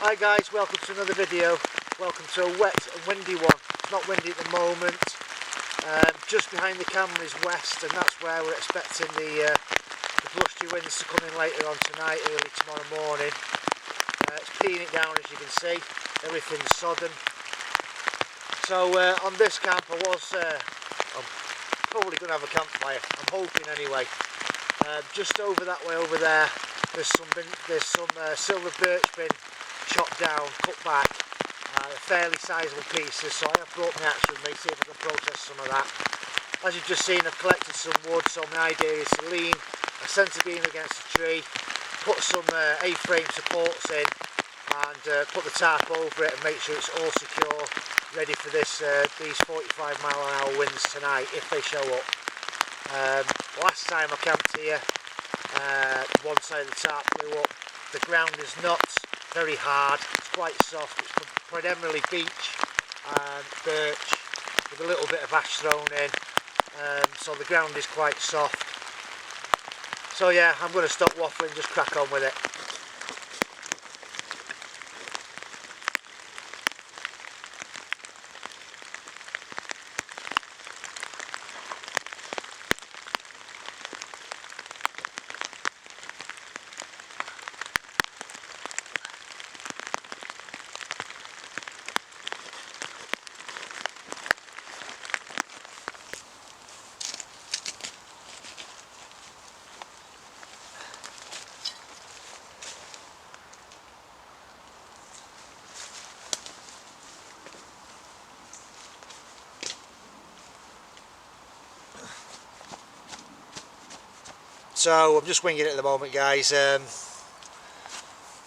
Hi guys, welcome to another video. Welcome to a wet and windy one. It's not windy at the moment. Just behind the camera is west, and that's where we're expecting the blustery winds to come in later on tonight, early tomorrow morning. It's peeing it down, as you can see. Everything's sodden. So on this camp I'm probably going to have a campfire. I'm hoping anyway. Just over that way over there, there's some silver birch bin chopped down, cut back, fairly sizable pieces, so I have brought my axe with me, see if I can process some of that. As you've just seen, I've collected some wood, so my idea is to lean a centre beam against a tree, put some A-frame supports in, and put the tarp over it and make sure it's all secure, ready for these 45-mile-an-hour winds tonight, if they show up. Last time I camped here, one side of the tarp blew up. The ground is not very hard, it's quite soft, it's predominantly beech and birch with a little bit of ash thrown in, so the ground is quite soft. So yeah, I'm going to stop waffling, just crack on with it. So I'm just winging it at the moment, guys. I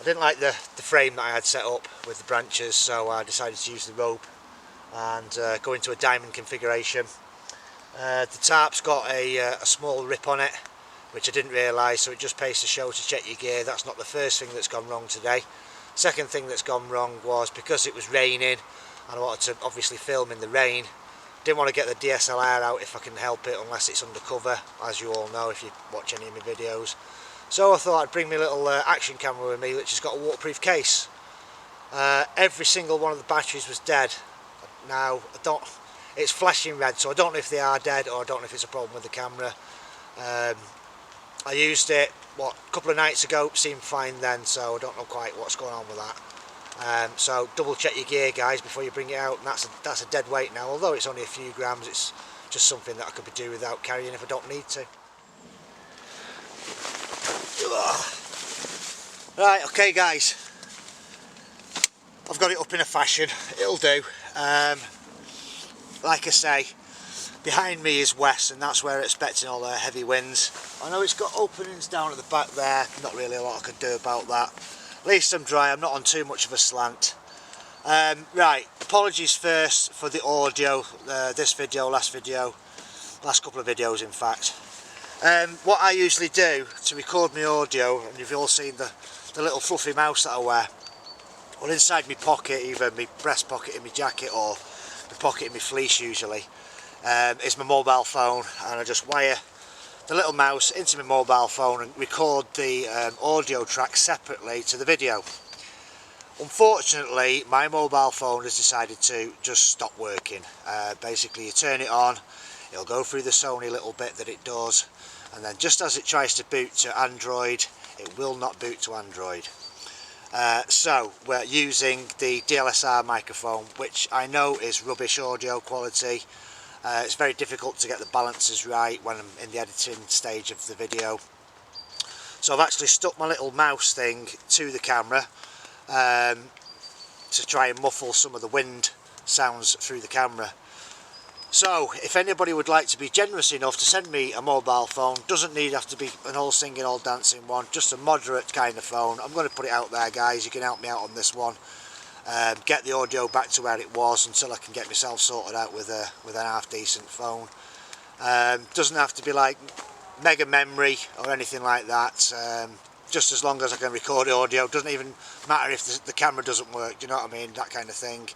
didn't like the frame that I had set up with the branches, so I decided to use the rope and go into a diamond configuration. The tarp's got a small rip on it, which I didn't realise, so it just pays to show to check your gear. That's not the first thing that's gone wrong today. Second thing that's gone wrong was because it was raining and I wanted to obviously film in the rain. Didn't want to get the DSLR out if I can help it, unless it's undercover, as you all know if you watch any of my videos. So I thought I'd bring my little action camera with me, which has got a waterproof case. Every single one of the batteries was dead. Now it's flashing red, so I don't know if they are dead or I don't know if it's a problem with the camera. I used it a couple of nights ago, seemed fine then, so I don't know quite what's going on with that. So double check your gear, guys, before you bring it out, and that's a dead weight now. Although it's only a few grams, it's just something that I could do without carrying if I don't need to. Right, okay guys, I've got it up in a fashion, it'll do. Like I say, behind me is west, and that's where I'm expecting all the heavy winds. I know it's got openings down at the back there, not really a lot I can do about that. At least I'm dry, I'm not on too much of a slant. Right, apologies first for the audio, this video, last couple of videos in fact. What I usually do to record my audio, and you've all seen the little fluffy mouse that I wear, well, inside my pocket, either my breast pocket in my jacket or my pocket in my fleece usually, is my mobile phone, and I just wire the little mouse into my mobile phone and record the audio track separately to the video. Unfortunately, my mobile phone has decided to just stop working. Basically, you turn it on, it'll go through the Sony little bit that it does, and then just as it tries to boot to Android, it will not boot to Android. So we're using the DLSR microphone, which I know is rubbish audio quality. It's very difficult to get the balances right when I'm in the editing stage of the video. So I've actually stuck my little mouse thing to the camera to try and muffle some of the wind sounds through the camera. So if anybody would like to be generous enough to send me a mobile phone, doesn't have to be an all singing, all dancing one, just a moderate kind of phone. I'm going to put it out there, guys. You can help me out on this one. Get the audio back to where it was until I can get myself sorted out with an half decent phone. Doesn't have to be like mega memory or anything like that. Just as long as I can record audio. Doesn't even matter if the camera doesn't work. Do you know what I mean? That kind of thing.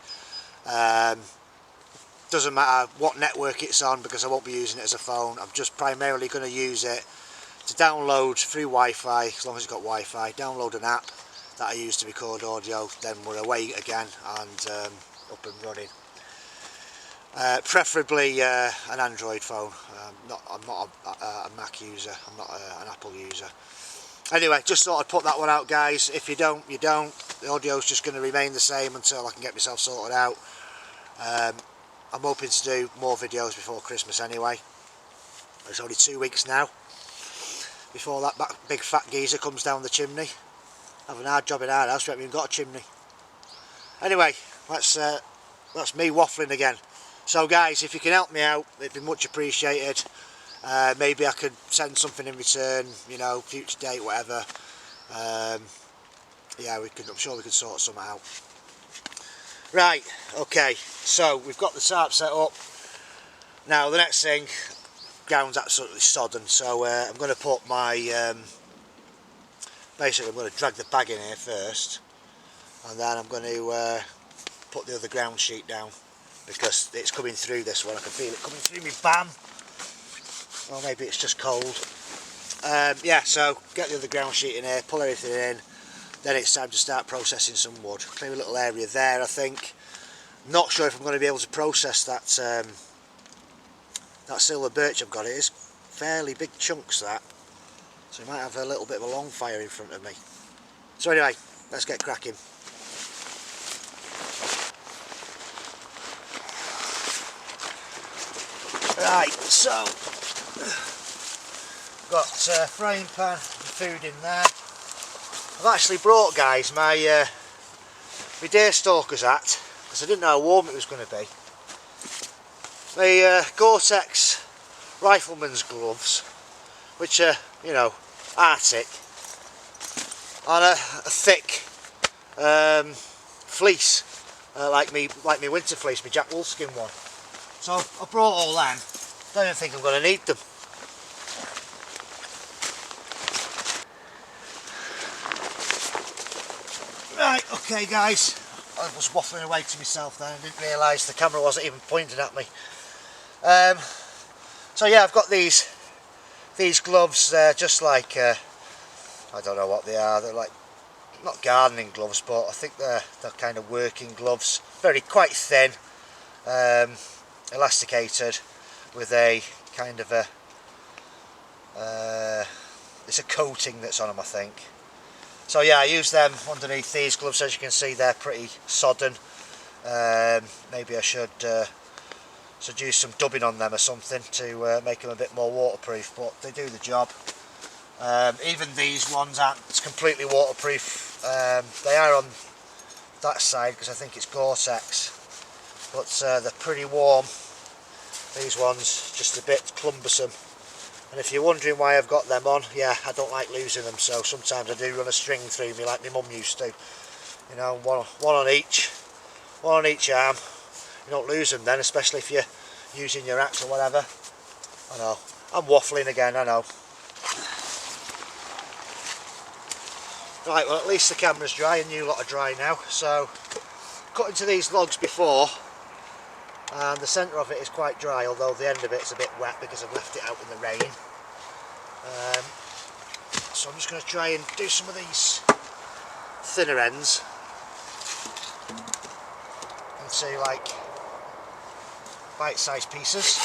Doesn't matter what network it's on, because I won't be using it as a phone. I'm just primarily going to use it to download through Wi-Fi, as long as it's got Wi-Fi, download an app that I use to record audio, then we're away again and up and running. Preferably an Android phone. I'm not a Mac user, I'm not an Apple user. Anyway, just thought I'd put that one out, guys. If you don't, you don't. The audio's just going to remain the same until I can get myself sorted out. I'm hoping to do more videos before Christmas anyway. It's only 2 weeks now before that big fat geezer comes down the chimney. Having a hard job in our house, we haven't even got a chimney. Anyway, that's me waffling again. So guys, if you can help me out, it'd be much appreciated. Maybe I could send something in return, you know, future date, whatever. Yeah, I'm sure we could sort something out. Right, okay, so we've got the tarp set up. Now the next thing, ground's absolutely sodden, so I'm going to put my, basically I'm going to drag the bag in here first, and then I'm going to put the other ground sheet down, because it's coming through this one. I can feel it coming through me, bam! Or maybe it's just cold. Yeah, so get the other ground sheet in here, pull everything in. Then it's time to start processing some wood. Clear a little area there, I think. Not sure if I'm going to be able to process that that silver birch I've got. It is fairly big chunks, that. So we might have a little bit of a long fire in front of me. So anyway, let's get cracking. Right, so got a frying pan and food in there. I've actually brought, guys, my deerstalker's hat, because I didn't know how warm it was going to be. My Gore-Tex rifleman's gloves, which are, you know, Arctic, on a thick fleece, like me winter fleece, my Jack Wolfskin one. So I brought all them. Don't even think I'm going to need them. Right, okay guys, I was waffling away to myself then. I didn't realise the camera wasn't even pointing at me. So yeah, I've got these gloves. They're just like, I don't know what they are. They're like, not gardening gloves, but I think they're kind of working gloves. Quite thin, elasticated, with a kind of a, it's a coating that's on them, I think. So yeah, I use them underneath these gloves. As you can see, they're pretty sodden. Maybe I should use some dubbing on them or something to make them a bit more waterproof, but they do the job. Even these ones aren't completely waterproof. They are on that side because I think it's Gore-Tex, but they're pretty warm. These ones just a bit cumbersome. And if you're wondering why I've got them on, yeah, I don't like losing them, so sometimes I do run a string through me like my mum used to. You know, one on each arm. You don't lose them then, especially if you're using your axe or whatever. I know, I'm waffling again, I know. Right, well at least the camera's dry and you lot are dry now. So, cut into these logs before, and the centre of it is quite dry, although the end of it's a bit wet because I've left it out in the rain. So I'm just going to try and do some of these thinner ends into like bite-sized pieces.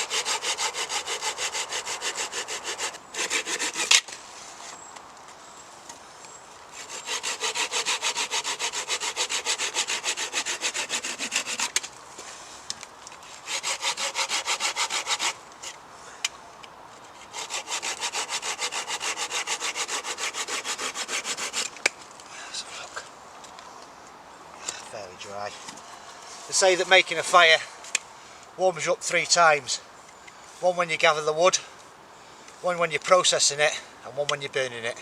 why. They say that making a fire warms you up 3 times. One when you gather the wood, one when you're processing it, and one when you're burning it.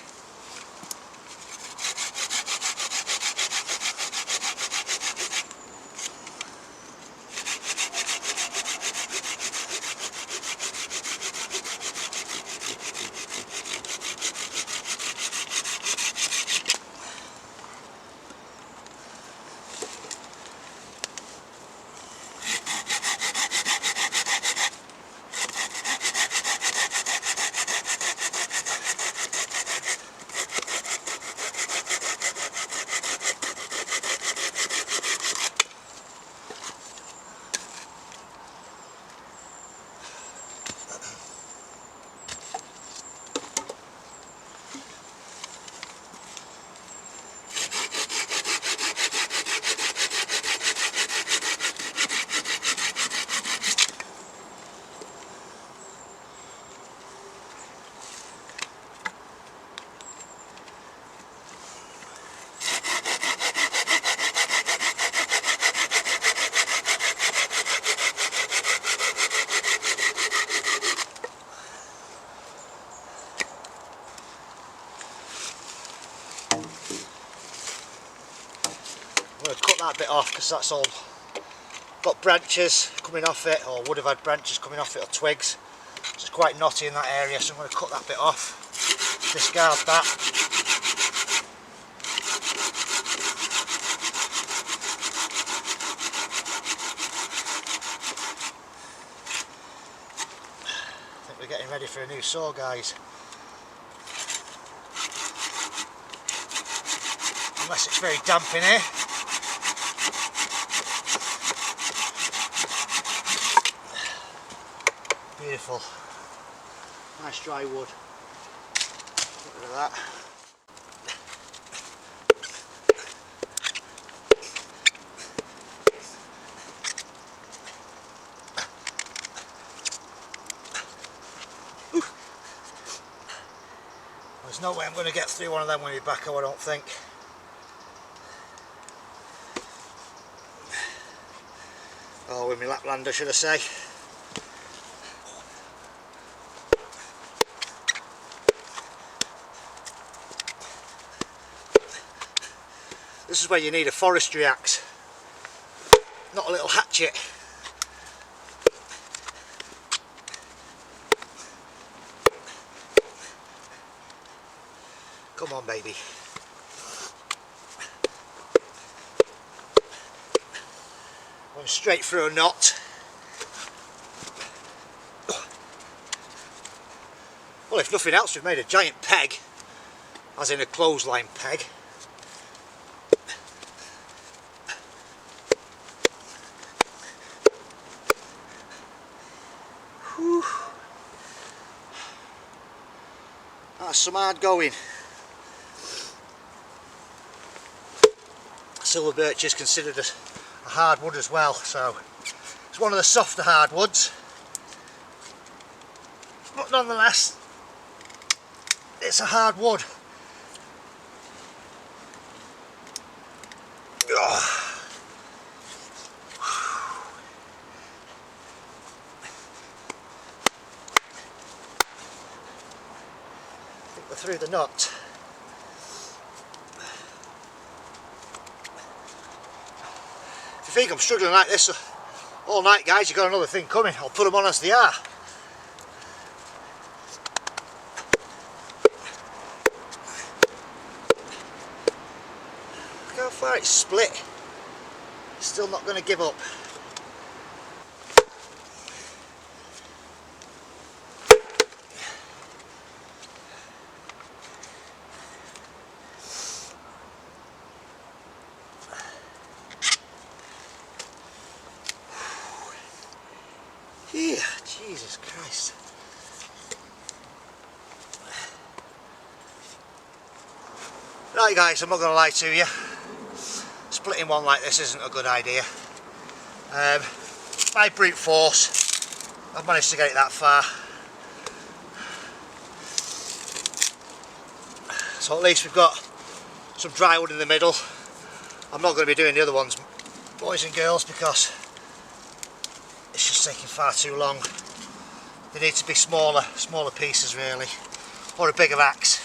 I'm going to cut that bit off because that's all got branches coming off it, or would have had branches coming off it, or twigs. So it's quite knotty in that area, so I'm going to cut that bit off, discard that. I think we're getting ready for a new saw, guys. Unless it's very damp in here. Beautiful. Nice dry wood. Get rid of that. There's no way I'm going to get through one of them with my backhoe, I don't think. Oh, with my Laplander, should I say. This is where you need a forestry axe, not a little hatchet. Come on, baby. Going straight through a knot. Well, if nothing else, we've made a giant peg, as in a clothesline peg. Whew. That's some hard going. Silver birch is considered a hardwood as well, so it's one of the softer hardwoods, but nonetheless it's a hardwood. I think we're through the knot. If you think I'm struggling like this all night, guys, you've got another thing coming. I'll put them on as they are. Look how far it's split. Still not going to give up. Yeah, Jesus Christ. Right, guys, I'm not going to lie to you. Splitting one like this isn't a good idea. By brute force, I've managed to get it that far. So at least we've got some dry wood in the middle. I'm not going to be doing the other ones boys and girls, because it's just taking far too long. They need to be smaller pieces really, or a bigger axe.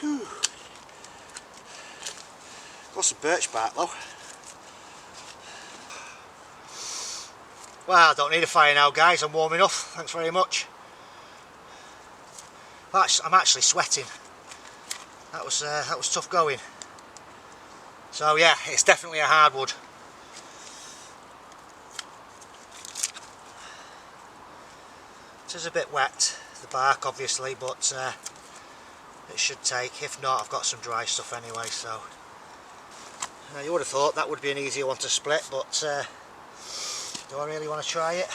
Whew. Got some birch bark though. Well, I don't need a fire now, guys. I'm warm enough. Thanks very much. I'm actually sweating. That was tough going. So yeah, it's definitely a hardwood. It is a bit wet, the bark obviously, but it should take. If not, I've got some dry stuff anyway. So you would have thought that would be an easier one to split, but do I really want to try it?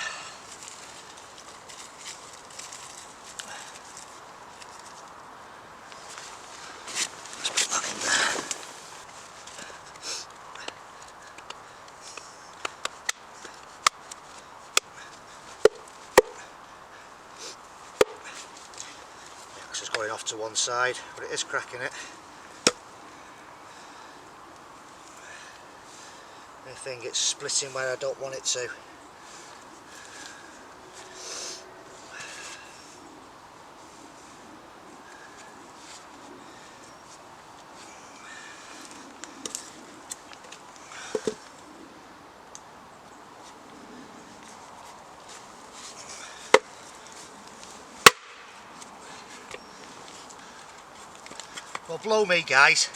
Let's put that in there. It's just going off to one side, but it is cracking it. I think it's splitting where I don't want it to. Well, blow me, guys.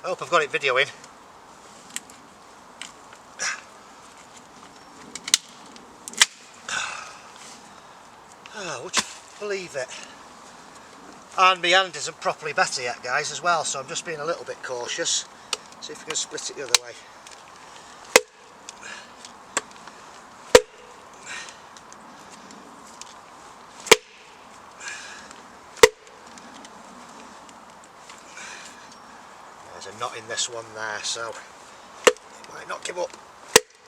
I hope I've got it videoing. Oh, would you believe it? And my hand isn't properly better yet, guys, as well, so I'm just being a little bit cautious. See if we can split it the other way. There's a knot in this one there, so it might not give up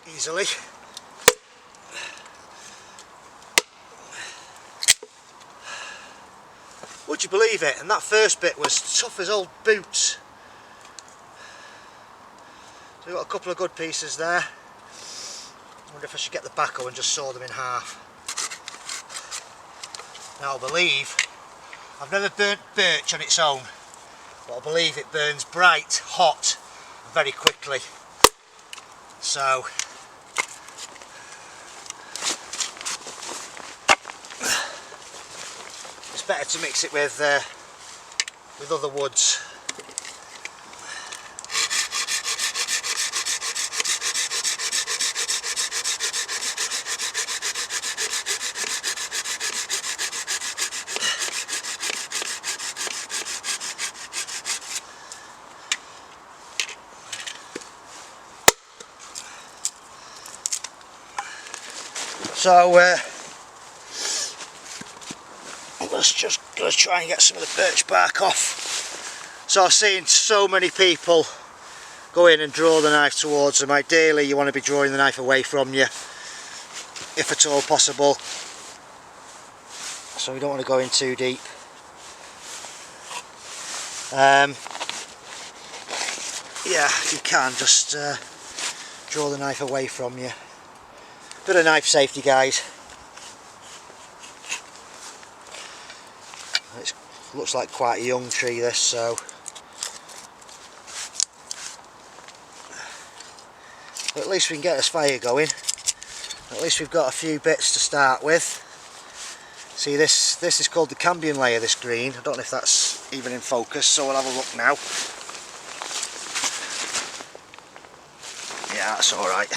easily. Would you believe it? And that first bit was tough as old boots. So we've got a couple of good pieces there. I wonder if I should get the backhoe and just saw them in half. Now I believe, I've never burnt birch on its own, but I believe it burns bright, hot, very quickly. So it's better to mix it with other woods. So let's try and get some of the birch bark off. So I've seen so many people go in and draw the knife towards them. Ideally you want to be drawing the knife away from you, if at all possible. So we don't want to go in too deep. Yeah, if you can, just draw the knife away from you. Bit of knife safety, guys. It looks like quite a young tree, this, so but at least we can get this fire going. At least we've got a few bits to start with. See, this is called the cambium layer, this green. I don't know if that's even in focus, so we'll have a look now. Yeah, that's alright.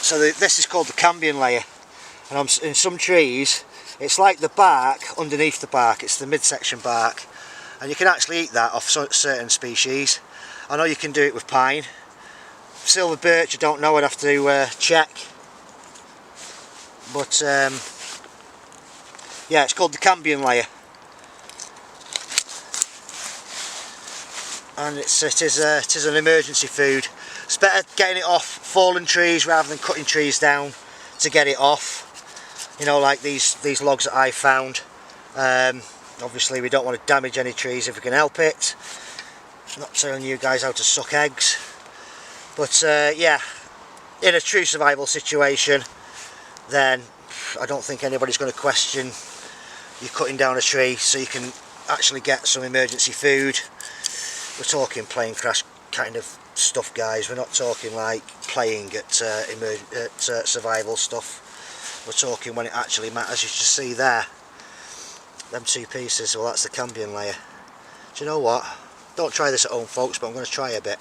So this is called the cambium layer, and in some trees it's like the bark underneath the bark. It's the midsection bark, and you can actually eat that off certain species. I know you can do it with pine. Silver birch, I don't know, I'd have to check, but yeah, it's called the cambium layer. and it is an emergency food. It's better getting it off fallen trees rather than cutting trees down to get it off. You know, like these logs that I found. Obviously we don't want to damage any trees if we can help it. I'm not telling you guys how to suck eggs, but yeah, in a true survival situation, then I don't think anybody's going to question you cutting down a tree so you can actually get some emergency food. We're talking plane crash kind of stuff, guys. We're not talking like playing at survival stuff. We're talking when it actually matters. You just see there, them two pieces. Well, that's the cambium layer. Do you know what? Don't try this at home, folks, but I'm going to try a bit.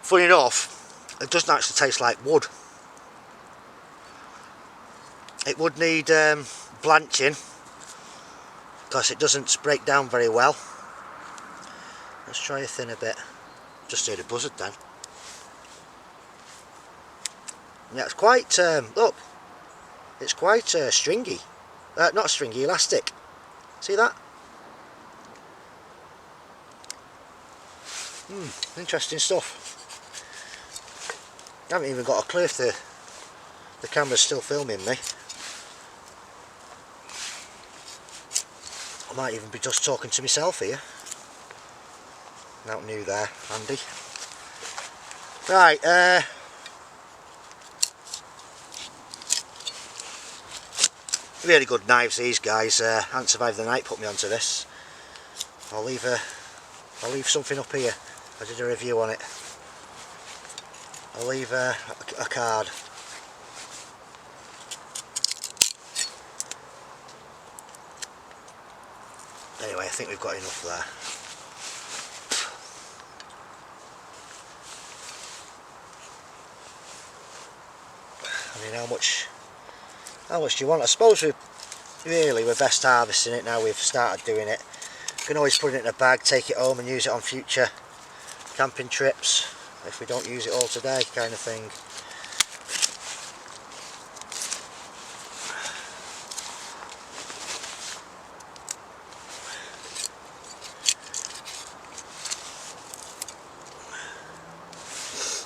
Funny enough, it doesn't actually taste like wood. It would need blanching because it doesn't break down very well. Let's try a thinner bit. Just heard a buzzard then. Yeah, it's quite, look, it's quite stringy. Not stringy, elastic. See that? Interesting stuff. I haven't even got a clue if the camera's still filming me. I might even be just talking to myself here. Not new there, Andy. Right, really good knives these guys. Hadn't survived the night, put me onto this. I'll leave something up here. I did a review on it. I'll leave a card. Anyway, I think we've got enough there. I mean, how much do you want? I suppose we're best harvesting it now we've started doing it. You can always put it in a bag, take it home and use it on future camping trips if we don't use it all today, kind of thing.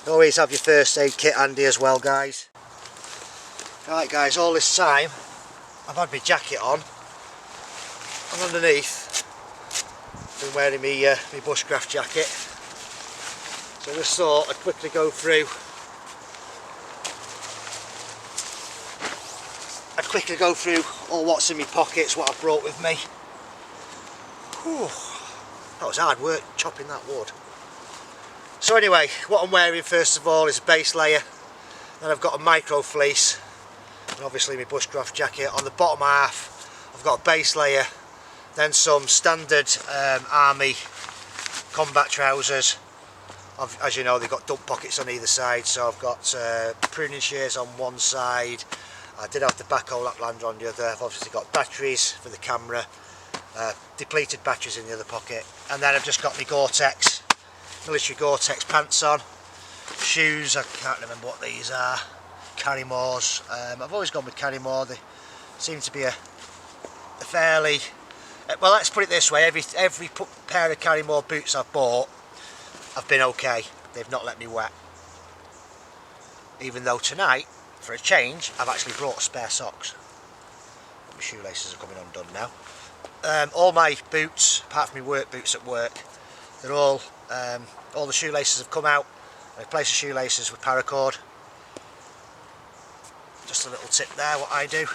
Always have your first aid kit handy as well, guys. Right guys, all this time I've had my jacket on, and underneath I've been wearing my Bushcraft jacket. So I just thought I'd quickly go through all what's in my pockets, what I've brought with me. Whew, that was hard work chopping that wood. So anyway, what I'm wearing first of all is a base layer, then I've got a micro fleece, and obviously my Bushcraft jacket. On the bottom half I've got a base layer, then some standard army combat trousers. As you know, they've got dump pockets on either side, so I've got pruning shears on one side. I did have the backhoe Laplander on the other. I've obviously got batteries for the camera, depleted batteries in the other pocket, and then I've just got my Gore-Tex, military Gore-Tex pants on. Shoes, I can't remember what these are. Carrymores. I've always gone with Carrymore. They seem to be a fairly, well, let's put it this way, every pair of Carrymore boots I've bought have been okay. They've not let me wet. Even though tonight, for a change, I've actually brought spare socks. My shoelaces are coming undone now. All my boots, apart from my work boots at work, they're all the shoelaces have come out. I replace the shoelaces with paracord. Just a little tip there, what I do.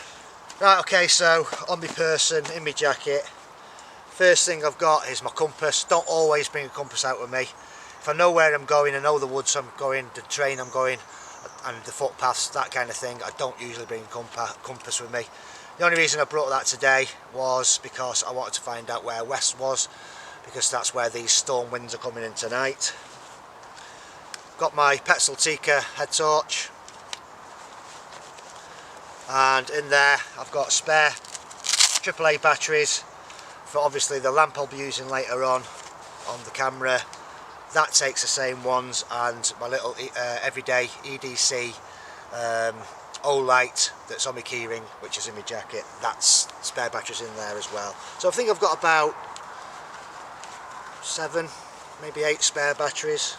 Right, okay, so on my person, in my jacket, first thing I've got is my compass. Don't always bring a compass out with me. If I know where I'm going, I know the woods I'm going, the terrain I'm going, and the footpaths, that kind of thing, I don't usually bring a compass with me. The only reason I brought that today was because I wanted to find out where west was, because that's where these storm winds are coming in tonight. Got my Petzl Tikka head torch, and in there I've got spare AAA batteries for obviously the lamp I'll be using later on the camera. That takes the same ones, and my little everyday EDC O-light that's on my keyring, which is in my jacket. That's spare batteries in there as well. So I think I've got about 7, maybe 8 spare batteries.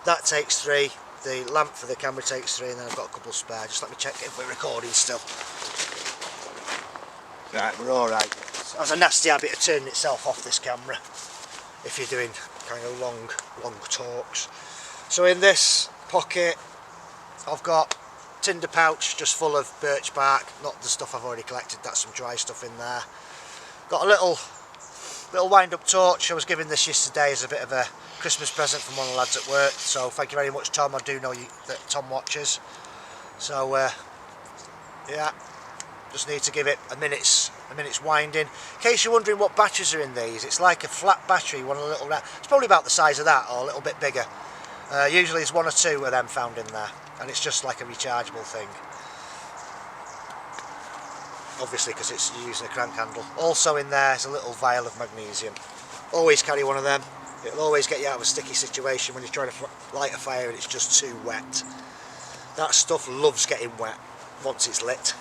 That takes 3. The lamp for the camera takes 3, and then I've got a couple spare. Just let me check if we're recording still. Right, we're alright. It has a nasty habit of turning itself off, this camera, if you're doing kind of long talks. So in this pocket I've got tinder pouch just full of birch bark, not the stuff I've already collected, that's some dry stuff in there. Got a little wind up torch. I was given this yesterday as a bit of a Christmas present from one of the lads at work, so thank you very much, Tom. I do know that Tom watches. So yeah, just need to give it a minute's winding. In case you're wondering what batteries are in these, it's like a flat battery, one of the little, it's probably about the size of that or a little bit bigger. Usually there's 1 or 2 of them found in there, and it's just like a rechargeable thing. Obviously because it's using a crank handle. Also in there is a little vial of magnesium. Always carry one of them. It'll always get you out of a sticky situation when you're trying to light a fire and it's just too wet. That stuff loves getting wet once it's lit.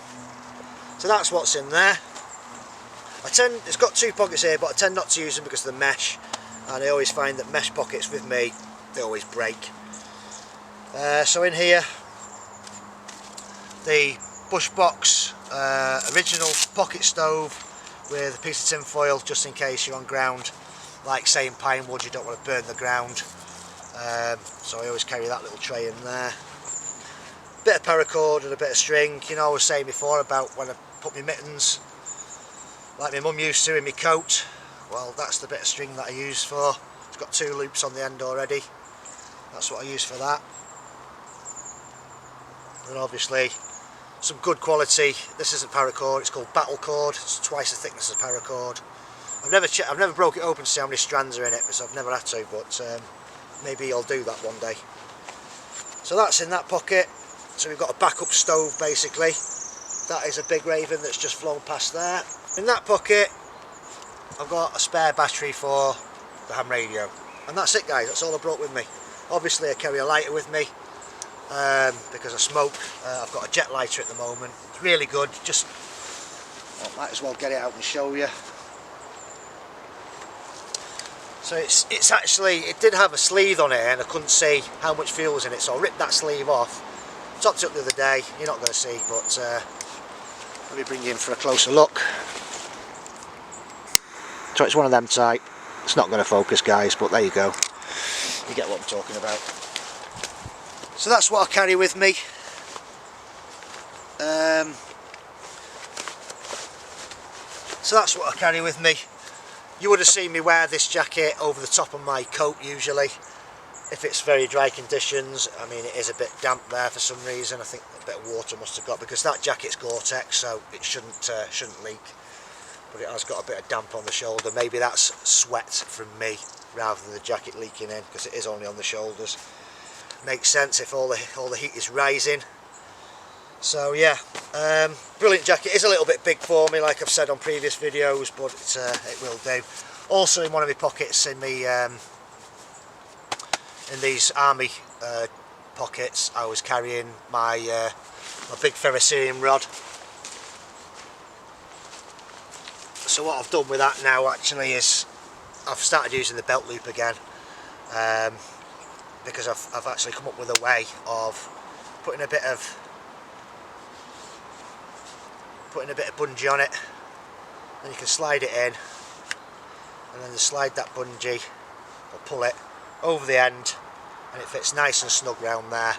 So that's what's in there. It's got 2 pockets here, but I tend not to use them because of the mesh, and I always find that mesh pockets with me, they always break. So in here, the Bushbox original pocket stove with a piece of tin foil just in case you're on ground, like say in pine wood, you don't want to burn the ground. So I always carry that little tray in there. Bit of paracord and a bit of string. You know, I was saying before about when I put my mittens, like my mum used to, in my coat. Well, that's the bit of string that I use for. It's got 2 loops on the end already. That's what I use for that. And obviously some good quality. This isn't paracord, it's called battle cord. It's twice the thickness of paracord. I've never broke it open to see how many strands are in it, because I've never had to, but maybe I'll do that one day. So that's in that pocket. So we've got a backup stove basically. That is a big Raven that's just flown past there. In that pocket I've got a spare battery for the ham radio, and that's it guys, that's all I brought with me. Obviously I carry a lighter with me because I smoke. I've got a jet lighter at the moment. It's really good. Just might as well get it out and show you. So it's actually, it did have a sleeve on it and I couldn't see how much fuel was in it, so I ripped that sleeve off. Topped it up the other day. You're not going to see, but let me bring you in for a closer look. So it's one of them type. It's not going to focus guys, but there you go. You get what I'm talking about. So that's what I carry with me. So that's what I carry with me. You would have seen me wear this jacket over the top of my coat usually. If it's very dry conditions, I mean it is a bit damp there for some reason. I think a bit of water must have got, because that jacket's Gore-Tex, so it shouldn't leak. But it has got a bit of damp on the shoulder. Maybe that's sweat from me rather than the jacket leaking in, because it is only on the shoulders. Makes sense if all the heat is rising. So yeah, brilliant jacket. It's a little bit big for me, like I've said on previous videos, but it will do. Also in one of my pockets in me in these army pockets, I was carrying my big ferrocerium rod. So what I've done with that now actually is I've started using the belt loop again, because I've actually come up with a way of putting a bit of bungee on it, and you can slide it in, and then you slide that bungee or pull it over the end, and it fits nice and snug round there,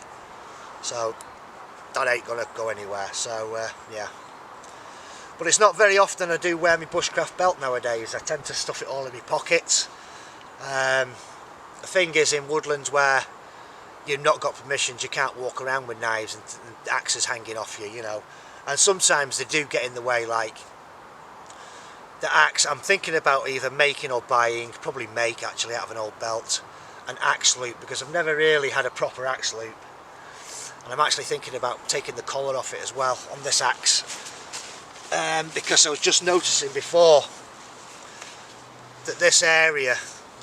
so that ain't gonna go anywhere. So yeah, but it's not very often I do wear my Bushcraft belt nowadays. I tend to stuff it all in my pockets. The thing is, in woodlands where you've not got permissions, you can't walk around with knives and axes hanging off you, you know, and sometimes they do get in the way. Like the axe, I'm thinking about either making or buying, probably make actually, out of an old belt, an axe loop, because I've never really had a proper axe loop, and I'm actually thinking about taking the collar off it as well on this axe, because I was just noticing before that this area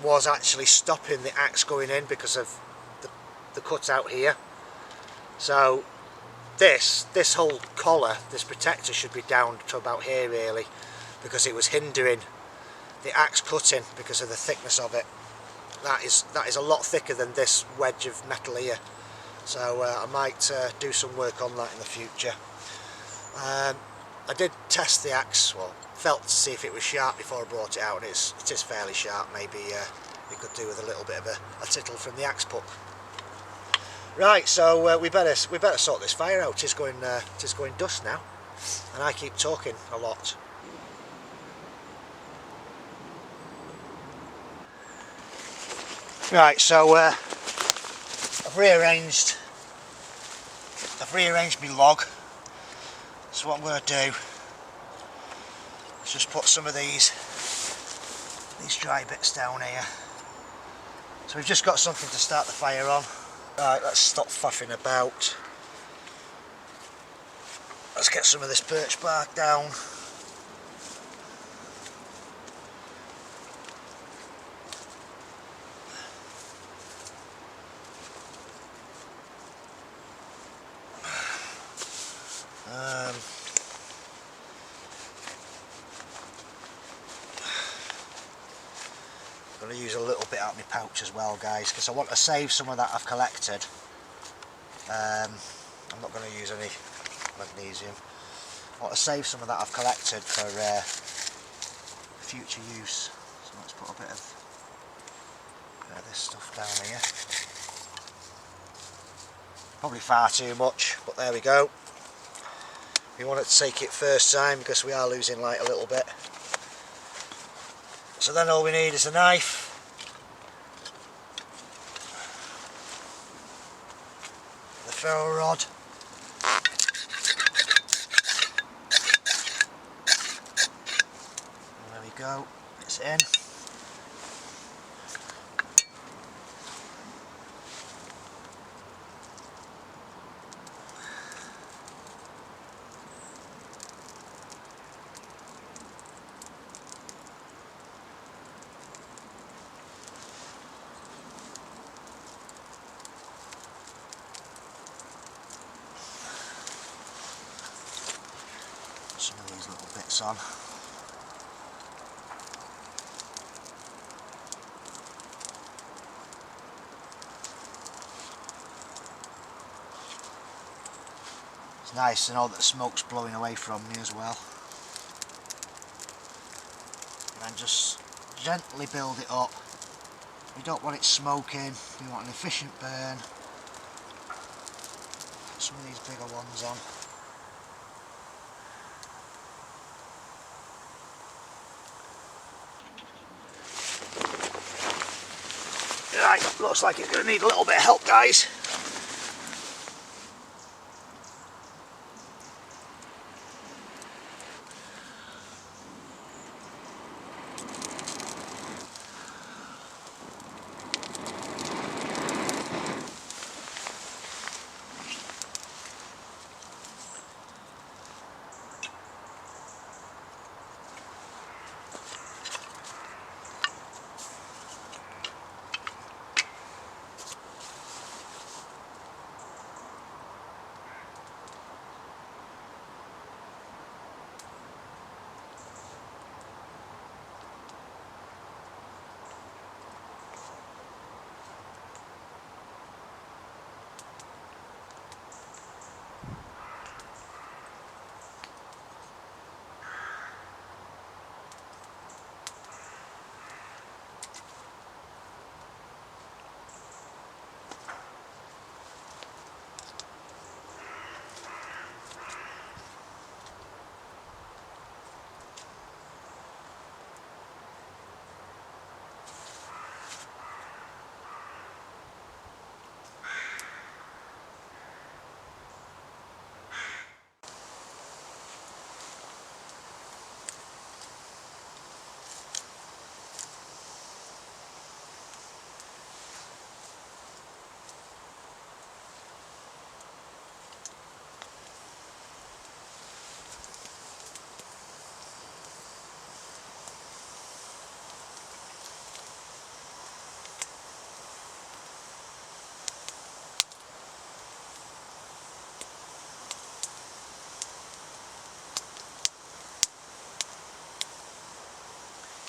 was actually stopping the axe going in because of the cutout here. So this whole collar, this protector should be down to about here really, because it was hindering the axe cutting because of the thickness of it. That is a lot thicker than this wedge of metal here, so I might do some work on that in the future. I did test the axe, well, felt to see if it was sharp before I brought it out, and it is fairly sharp. Maybe it could do with a little bit of a tittle from the axe puck. Right, so we better sort this fire out. It's going dusk now, and I keep talking a lot. Right, so I've rearranged my log. So what I'm going to do is just put some of these dry bits down here. So we've just got something to start the fire on. Right, let's stop faffing about. Let's get some of this birch bark down. I'm going to use a little bit out of my pouch as well, guys, because I want to save some of that I've collected. I'm not going to use any magnesium. I want to save some of that I've collected for future use. So let's put a bit of this stuff down here. Probably far too much, but there we go. We want to take it first time because we are losing light a little bit. So then all we need is a knife. The ferro rod. And there we go, it's in. Some of these little bits on. It's nice to know that the smoke's blowing away from me as well. And then just gently build it up. You don't want it smoking, you want an efficient burn. Put some of these bigger ones on. Right, looks like it's going to need a little bit of help, guys.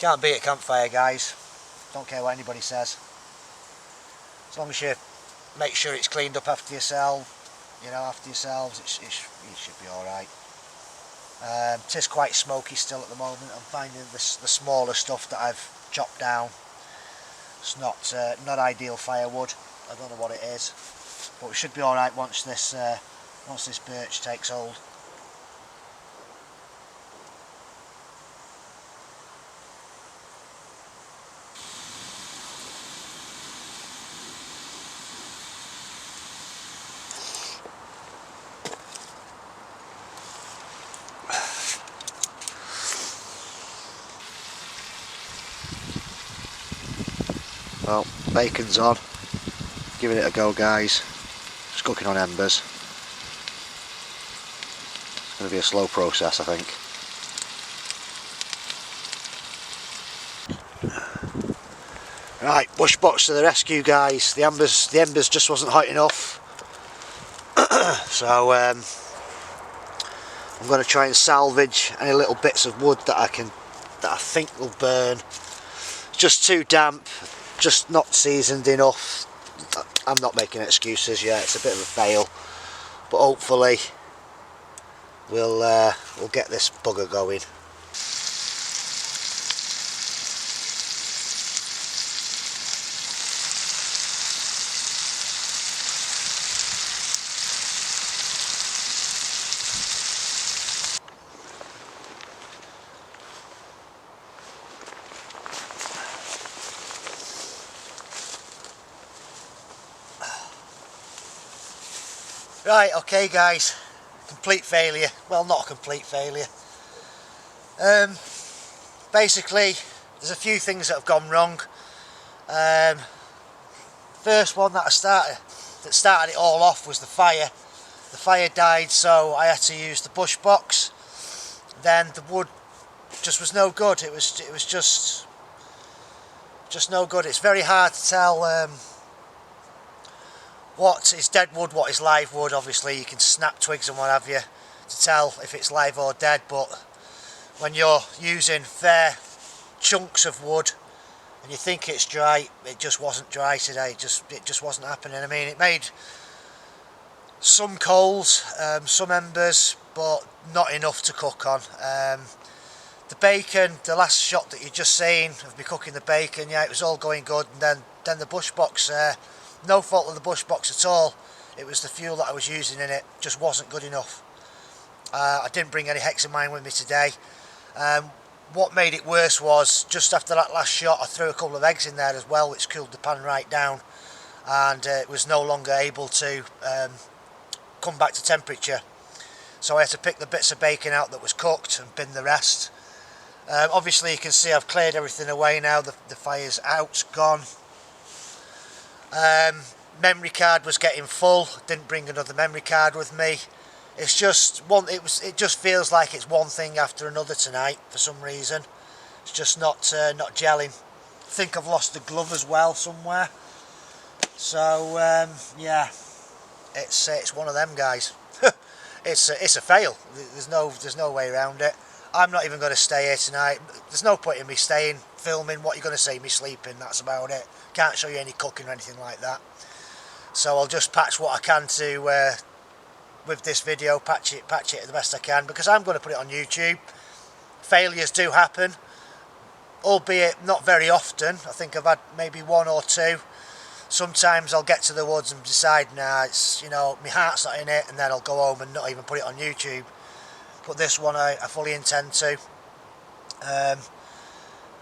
Can't beat a campfire, guys. Don't care what anybody says. As long as you make sure it's cleaned up after yourself, after yourselves, it should be alright. It is quite smoky still at the moment. I'm finding the smaller stuff that I've chopped down, it's not ideal firewood. I don't know what it is, but we should be alright once this birch takes hold. Well, bacon's on, giving it a go, guys. Just cooking on embers. It's going to be a slow process, I think. Right, bushbox to the rescue, guys. The embers just wasn't hot enough. So I'm going to try and salvage any little bits of wood that I think will burn. It's just too damp. Just not seasoned enough. I'm not making excuses yet. It's a bit of a fail, but hopefully we'll get this bugger going. Right, okay guys, complete failure. Well, not a complete failure. Basically, there's a few things that have gone wrong. First one that started it all off was the fire. The fire died, so I had to use the bush box. Then the wood just was no good. It was just no good. It's very hard to tell what is dead wood, what is live wood. Obviously you can snap twigs and what have you to tell if it's live or dead, but when you're using fair chunks of wood and you think it's dry, it just wasn't dry today. It just wasn't happening. I mean, it made some coals, some embers, but not enough to cook on. The bacon, the last shot that you just seen of me cooking the bacon, yeah, it was all going good, and then the bush box, no fault of the bush box at all. It was the fuel that I was using in it, just wasn't good enough. I didn't bring any hexamine with me today. What made it worse was, just after that last shot, I threw a couple of eggs in there as well, which cooled the pan right down, and it was no longer able to come back to temperature. So I had to pick the bits of bacon out that was cooked and bin the rest. Obviously you can see I've cleared everything away now. The fire's out, gone. Memory card was getting full. Didn't bring another memory card with me. It's just one. It just feels like it's one thing after another tonight for some reason. It's just not gelling. I think I've lost the glove as well somewhere. So yeah, it's one of them, guys. It's a fail. There's no way around it. I'm not even going to stay here tonight. There's no point in me staying, filming. What you're going to see me sleeping, that's about it. Can't show you any cooking or anything like that. So I'll just patch what I can to with this video, patch it the best I can, because I'm going to put it on YouTube. Failures do happen, albeit not very often. I think I've had maybe one or two. Sometimes I'll get to the woods and decide, nah, it's, my heart's not in it, and then I'll go home and not even put it on YouTube. But this one I fully intend to.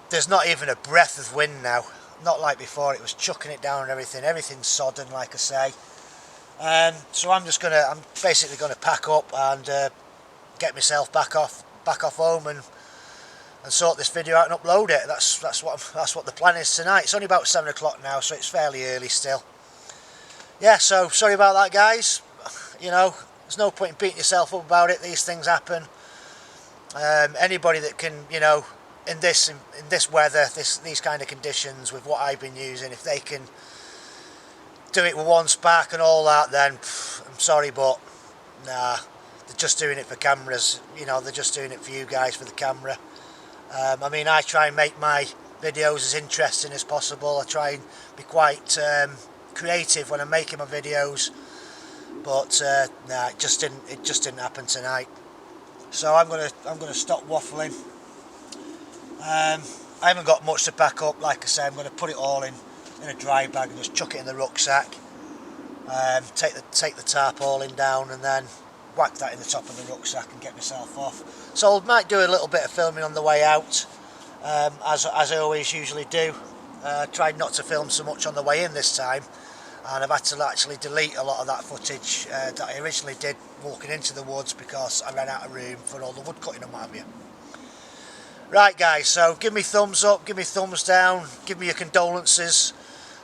There's not even a breath of wind now. Not like before, it was chucking it down and everything. Everything's sodden, like I say. So I'm basically gonna pack up and get myself back off home and sort this video out and upload it. That's what the plan is tonight. It's only about 7 o'clock now, so it's fairly early still. Yeah, so sorry about that, guys. There's no point in beating yourself up about it. These things happen. Anybody that can, in this weather, these kind of conditions, with what I've been using, if they can do it with one spark and all that, then I'm sorry, but nah, they're just doing it for cameras. They're just doing it for you guys, for the camera. I mean, I try and make my videos as interesting as possible. I try and be quite creative when I'm making my videos, but nah, it just didn't happen tonight. So I'm gonna stop waffling. I haven't got much to pack up. Like I say, I'm going to put it all in a dry bag and just chuck it in the rucksack. Take the tarpaulin down and then whack that in the top of the rucksack and get myself off. So I might do a little bit of filming on the way out, as I always usually do. Tried not to film so much on the way in this time, and I've had to actually delete a lot of that footage that I originally did walking into the woods because I ran out of room for all the wood cutting and what have you. Right guys, so give me thumbs up, give me thumbs down, give me your condolences.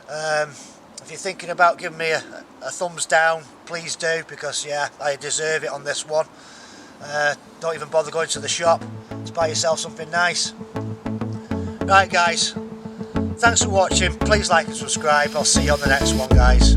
If you're thinking about giving me a thumbs down, please do, because yeah, I deserve it on this one. Don't even bother going to the shop to buy yourself something nice. Right guys, thanks for watching, please like and subscribe, I'll see you on the next one guys.